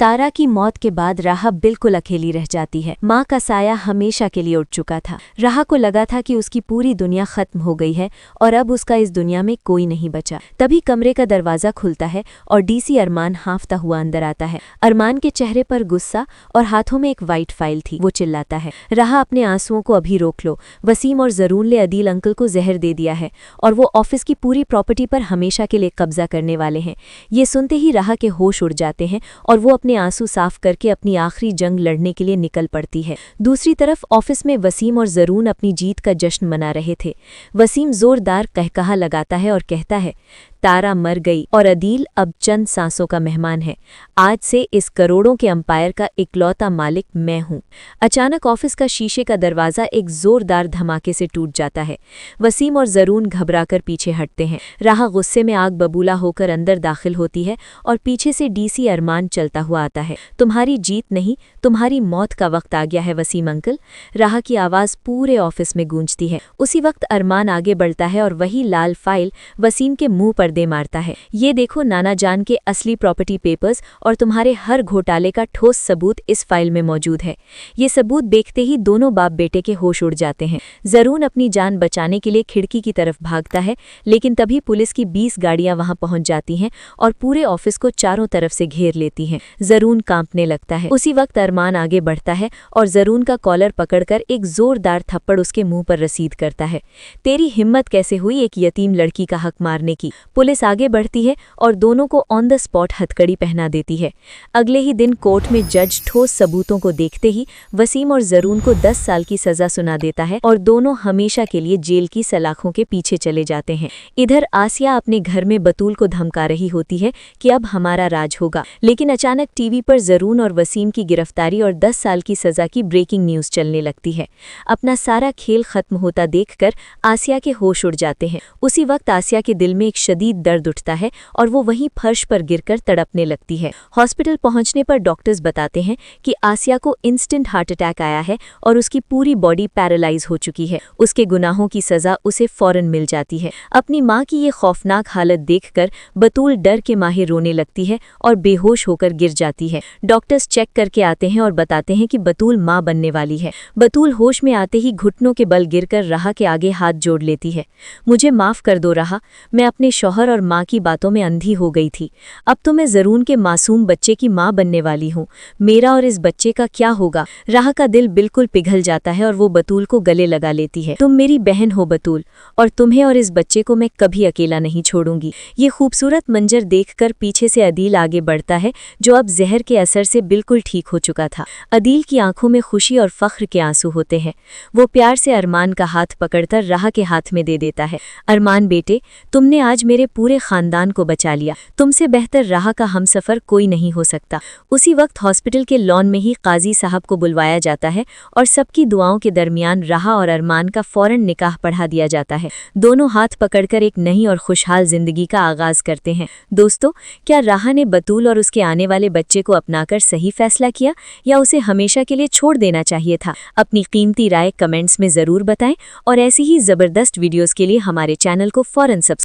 तारा की मौत के बाद राहा बिल्कुल अकेली रह जाती है। माँ का साया हमेशा के लिए उठ चुका था। राहा को लगा था कि उसकी पूरी दुनिया खत्म हो गई है और अब उसका इस दुनिया में कोई नहीं बचा। तभी कमरे का दरवाज़ा खुलता है और डीसी अरमान हांफता हुआ अंदर आता है। अरमान के चेहरे पर गुस्सा और हाथों में एक वाइट फाइल थी। वो चिल्लाता है, राहा अपने आंसुओं को अभी रोक लो। वसीम और ज़रून ने अदील अंकल को जहर दे दिया है और वो ऑफिस की पूरी प्रॉपर्टी पर हमेशा के लिए कब्जा करने वाले हैं। ये सुनते ही राहा के होश उड़ जाते हैं और वो अपने आंसू साफ करके अपनी आखिरी जंग लड़ने के लिए निकल पड़ती है। दूसरी तरफ ऑफिस में वसीम और ज़रून अपनी जीत का जश्न मना रहे थे। वसीम जोरदार कहकहा लगाता है और कहता है, तारा मर गई और अदील अब चंद सांसों का मेहमान है। आज से इस करोड़ों के अंपायर का इकलौता मालिक मैं हूं। अचानक ऑफिस का शीशे का दरवाज़ा एक जोरदार धमाके से टूट जाता है। वसीम और ज़रून घबराकर पीछे हटते हैं। राहा गुस्से में आग बबूला होकर अंदर दाखिल होती है और पीछे से डीसी अरमान चलता हुआ आता है। तुम्हारी जीत नहीं, तुम्हारी मौत का वक्त आ गया है वसीम अंकल। राहा की आवाज़ पूरे ऑफिस में गूंजती है। उसी वक्त अरमान आगे बढ़ता है और वही लाल फाइल वसीम के मुंह पर दे मारता है। ये देखो नाना जान के असली प्रॉपर्टी पेपर्स और तुम्हारे हर घोटाले का ठोस सबूत इस फाइल में मौजूद है। ये सबूत देखते ही दोनों बाप बेटे के होश उड़ जाते हैं। ज़रून अपनी जान बचाने के लिए खिड़की की तरफ भागता है, लेकिन तभी पुलिस की 20 गाड़ियां वहां पहुंच जाती हैं और पूरे ऑफिस को चारों तरफ से घेर लेती हैं। ज़रून कांपने लगता है। उसी वक्त अरमान आगे बढ़ता है और ज़रून का कॉलर पकड़कर एक जोरदार थप्पड़ उसके मुंह पर रसीद करता है। तेरी हिम्मत कैसे हुई एक यतीम लड़की का हक मारने की? पुलिस आगे बढ़ती है और दोनों को ऑन द स्पॉट हथकड़ी पहना देती है। अगले ही दिन कोर्ट में जज ठोस सबूतों को देखते ही वसीम और ज़रून को 10 साल की सजा सुना देता है और दोनों हमेशा के लिए जेल की सलाखों के पीछे चले जाते हैं। इधर आसिया अपने घर में बतूल को धमका रही होती है कि अब हमारा राज होगा, लेकिन अचानक टीवी पर ज़रून और वसीम की गिरफ्तारी और 10 साल की सजा की ब्रेकिंग न्यूज़ चलने लगती है। अपना सारा खेल खत्म होता देखकर आसिया के होश उड़ जाते हैं। उसी वक्त आसिया के दिल में एक शदीद दर्द उठता है और वो वहीं फर्श पर गिरकर तड़पने लगती है। हॉस्पिटल पहुंचने पर डॉक्टर्स बताते हैं कि आसिया को इंस्टेंट हार्ट अटैक आया है और उसकी पूरी बॉडी पैरालाइज हो चुकी है। उसके गुनाहों की सजा उसे फौरन मिल जाती है। अपनी मां की ये खौफनाक हालत देखकर बतूल डर के माहे रोने लगती है और बेहोश होकर गिर जाती है। डॉक्टर्स चेक करके आते हैं और बताते हैं कि बतूल मां बनने वाली है। बतूल होश में आते ही घुटनों के बल गिरकर राहा के आगे हाथ जोड़ लेती है। मुझे माफ कर दो राहा, मैं अपने शौहर और माँ की बातों में अंधी हो गई थी। अब तो मैं ज़रून के मासूम बच्चे की माँ बनने वाली हूँ। मेरा और इस बच्चे का क्या होगा? राहा का दिल बिल्कुल पिघल जाता है और वो बतूल को गले लगा लेती है। तुम मेरी बहन हो बतूल, और तुम्हें और इस बच्चे को मैं कभी अकेला नहीं छोड़ूंगी। ये खूबसूरत मंजर देखकर पीछे से अदील आगे बढ़ता है, जो अब जहर के असर से बिल्कुल ठीक हो चुका था। अदील की आंखों में खुशी और फख्र के आंसू होते हैं। वो प्यार से अरमान का हाथ पकड़कर राहा के हाथ में दे देता है। अरमान बेटे, तुमने आज मेरे पूरे खानदान को बचा लिया। तुमसे बेहतर राहा का हमसफर कोई नहीं हो सकता। उसी वक्त हॉस्पिटल के लॉन में ही काजी साहब को बुलवाया जाता है और सबकी दुआओं के दरमियान राहा और अरमान का फौरन निकाह पढ़ा दिया जाता है। दोनों हाथ पकड़कर एक नई और खुशहाल जिंदगी का आगाज करते हैं। दोस्तों, क्या राहा ने बतूल और उसके आने वाले बच्चे को अपनाकर सही फैसला किया या उसे हमेशा के लिए छोड़ देना चाहिए था? अपनी कीमती राय कमेंट्स में जरूर बताएं और ऐसी ही जबरदस्त वीडियोस के लिए हमारे चैनल को फौरन सब्सक्राइब